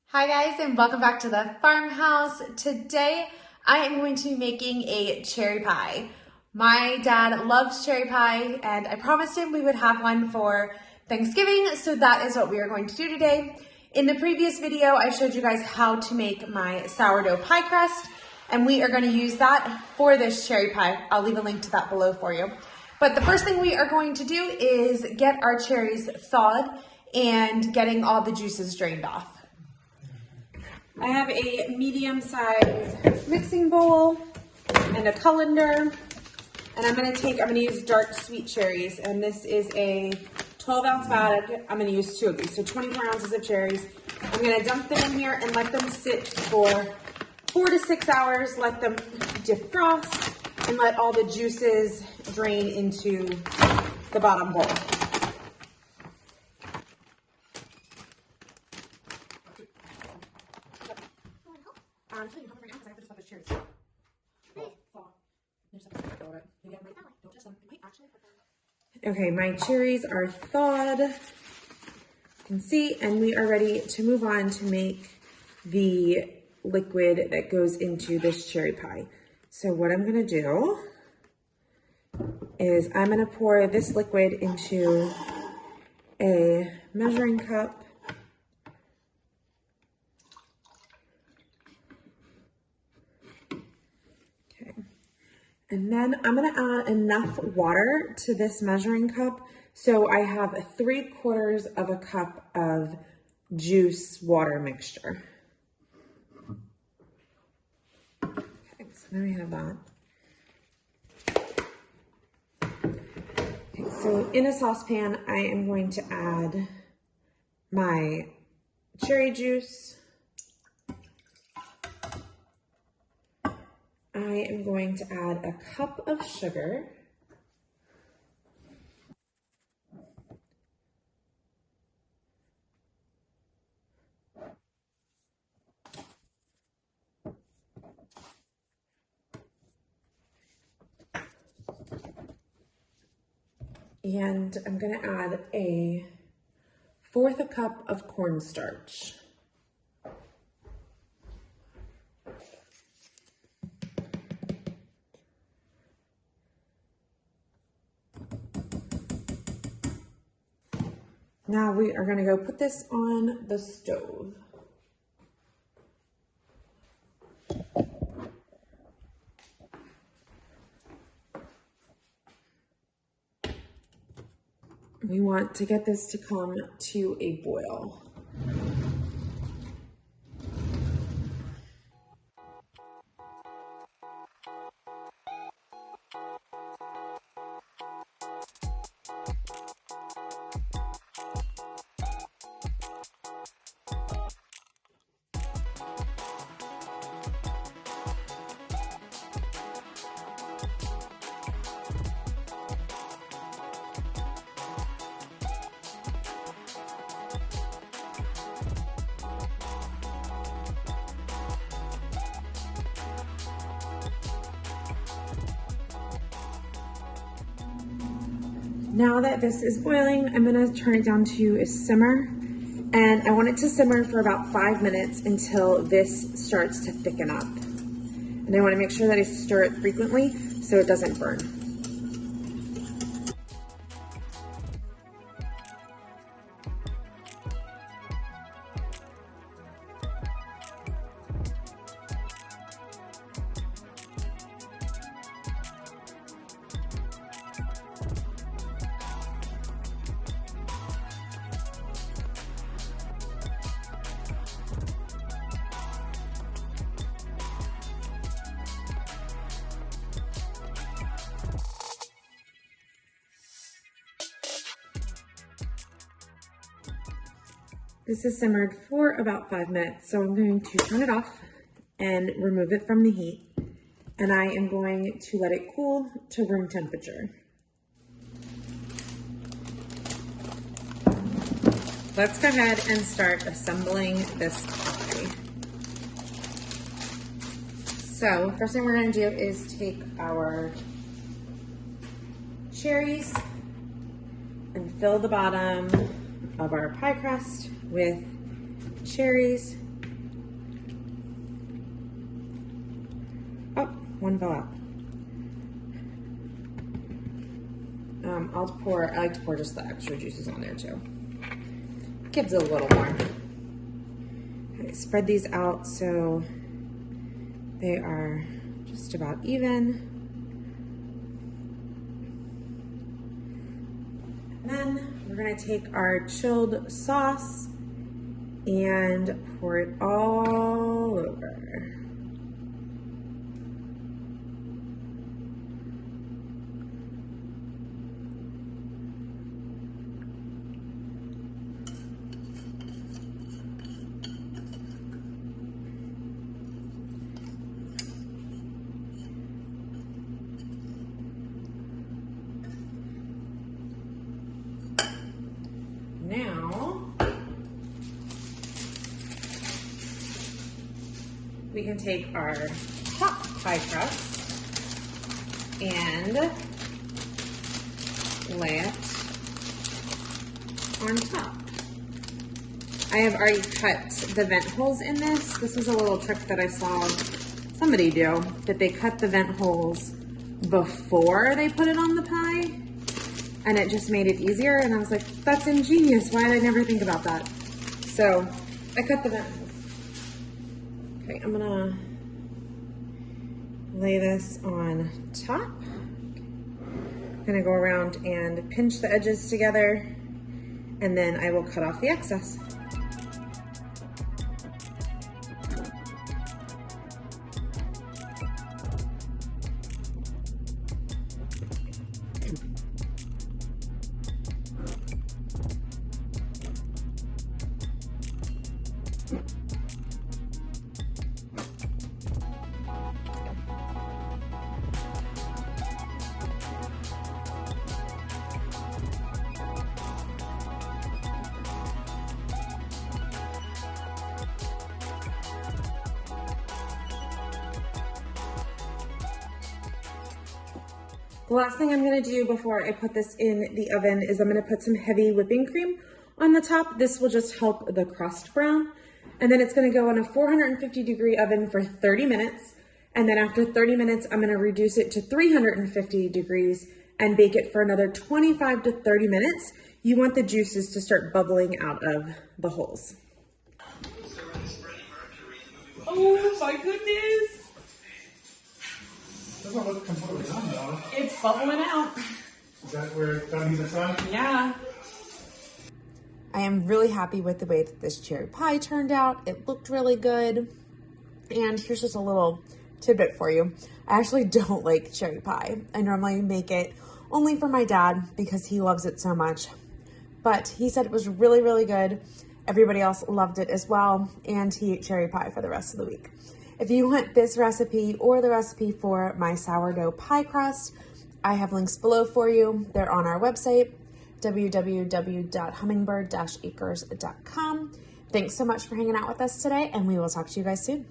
Hi guys, and welcome back to the farmhouse. Today I am going to be making a cherry pie. My dad loves cherry pie and I promised him we would have one for Thanksgiving, so that is what we are going to do today. In the previous video I showed you guys how to make my sourdough pie crust, and we are going to use that for this cherry pie. I'll leave a link to that below for you. But the first thing we are going to do is get our cherries thawed and getting all the juices drained off. I have a medium-sized mixing bowl and a colander, and I'm gonna use dark sweet cherries, and this is a 12-ounce bag. I'm gonna use 2 of these, so 24 ounces of cherries. I'm gonna dump them in here and let them sit for 4 to 6 hours, let them defrost, and let all the juices drain into the bottom bowl. Okay, my cherries are thawed, you can see, and we are ready to move on to make the liquid that goes into this cherry pie. So what I'm gonna do is I'm gonna pour this liquid into a measuring cup. And then I'm gonna add enough water to this measuring cup. So I have 3/4 of a cup of juice water mixture. Okay, so now we have that. Okay, so in a saucepan, I am going to add my cherry juice. I am going to add a cup of sugar. And I'm going to add 1/4 cup of cornstarch. Now we are going to go put this on the stove. We want to get this to come to a boil. Now that this is boiling, I'm gonna turn it down to a simmer, and I want it to simmer for about 5 minutes until this starts to thicken up. And I wanna make sure that I stir it frequently so it doesn't burn. This is simmered for about 5 minutes, so I'm going to turn it off and remove it from the heat. And I am going to let it cool to room temperature. Let's go ahead and start assembling this pie. So first thing we're going to do is take our cherries and fill the bottom of our pie crust with cherries one fell out. I like to pour just the extra juices on there too. Gives it a little more. Okay, spread these out so they are just about even. And then we're gonna take our chilled sauce and pour it all over. Now, we can take our top pie crust and lay it on top. I have already cut the vent holes in this. This was a little trick that I saw somebody do, that they cut the vent holes before they put it on the pie. And it just made it easier. And I was like, that's ingenious. Why did I never think about that? So I cut the vent holes. Okay, I'm gonna lay this on top. I'm gonna go around and pinch the edges together, and then I will cut off the excess. The last thing I'm gonna do before I put this in the oven is I'm gonna put some heavy whipping cream on the top. This will just help the crust brown. And then it's gonna go in a 450-degree oven for 30 minutes. And then after 30 minutes, I'm gonna reduce it to 350 degrees and bake it for another 25 to 30 minutes. You want the juices to start bubbling out of the holes. Oh my goodness. Doesn't look completely done though. It's bubbling out. Is that where it's done either side? Yeah. I am really happy with the way that this cherry pie turned out. It looked really good. And here's just a little tidbit for you. I actually don't like cherry pie. I normally make it only for my dad because he loves it so much. But he said it was really, really good. Everybody else loved it as well. And he ate cherry pie for the rest of the week. If you want this recipe or the recipe for my sourdough pie crust, I have links below for you. They're on our website, www.hummingbird-acres.com. Thanks so much for hanging out with us today, and we will talk to you guys soon.